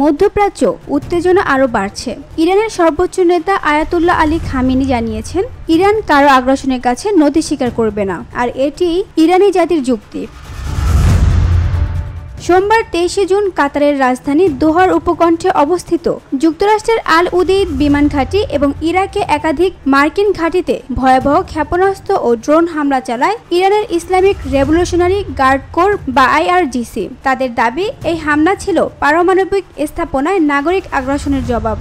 মধ্যপ্রাচ্য উত্তেজনা আরও বাড়ছে। ইরানের সর্বোচ্চ নেতা আয়াতুল্লাহ আলী খামেনি জানিয়েছেন, ইরান কারো আগ্রাসনের কাছে নতি স্বীকার করবে না, আর এটি ইরানি জাতির যুক্তি। সোমবার 23 জুন কাতারের রাজধানী দোহার উপকণ্ঠে অবস্থিত যুক্তরাষ্ট্রের আল উদেইদ বিমান ঘাঁটি এবং ইরাকে একাধিক মার্কিন ঘাঁটিতে ভয়াবহ ক্ষেপণাস্ত্র ও ড্রোন হামলা চালায় ইরানের ইসলামিক রেভলিউশনারি গার্ড কোর বা IRGC। তাদের দাবি, এই হামলা ছিল পারমাণবিক স্থাপনায় নাগরিক আগ্রাসনের জবাব।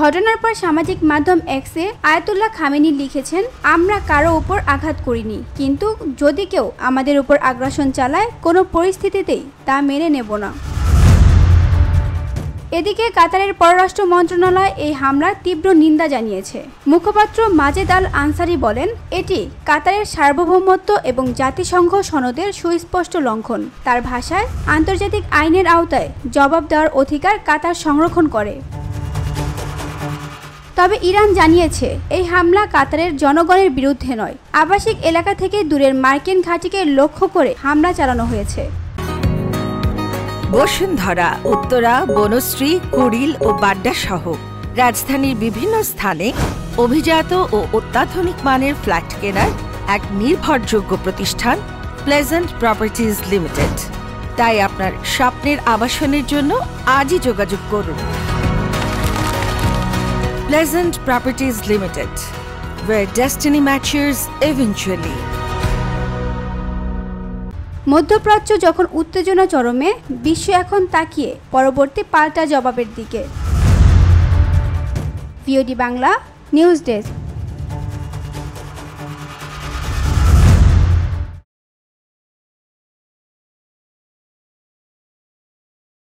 ঘটনার পর সামাজিক মাধ্যম এক্সে আয়াতুল্লাহ খামেনি লিখেছেন, আমরা কারো উপর আঘাত করিনি, কিন্তু যদি কেউ আমাদের উপর আগ্রাসন চালায় কোনো পরিস্থিতিতেই তা মেনে নেব না। এদিকে কাতারের পররাষ্ট্র মন্ত্রণালয় এই হামলার তীব্র নিন্দা জানিয়েছে। মুখপাত্র মাজেদ আল আনসারি বলেন, এটি কাতারের সার্বভৌমত্ব এবং জাতিসংঘ সনদের সুস্পষ্ট লঙ্ঘন। তার ভাষায়, আন্তর্জাতিক আইনের আওতায় জবাব দেওয়ার অধিকার কাতার সংরক্ষণ করে। তবে ইরান জানিয়েছে, এই হামলা কাতারের জনগণের বিরুদ্ধে নয়, আবাসিক এলাকা থেকে দূরের মার্কিন ঘাঁটিকে লক্ষ্য করে হামলা চালানো হয়েছে। বসুন্ধরা, উত্তরা, বনশ্রী, কুড়িল ও বাড্ডা সহ রাজধানীর বিভিন্ন স্থানে অভিজাত ও অত্যাধুনিক মানের ফ্ল্যাট কেনার এক নির্ভরযোগ্য প্রতিষ্ঠান প্লেজেন্ট প্রপার্টিজ লিমিটেড। তাই আপনার স্বপ্নের আবাসনের জন্য আজই যোগাযোগ করুন। Pleasant Properties Limited, where destiny matches eventually. মধ্যপ্রাচ্য যখন উত্তেজনা চরমে, বিশ্ব এখন তাকিয়ে পরবর্তী পাল্টা জবাবের দিকে। VOD Bangla news desk.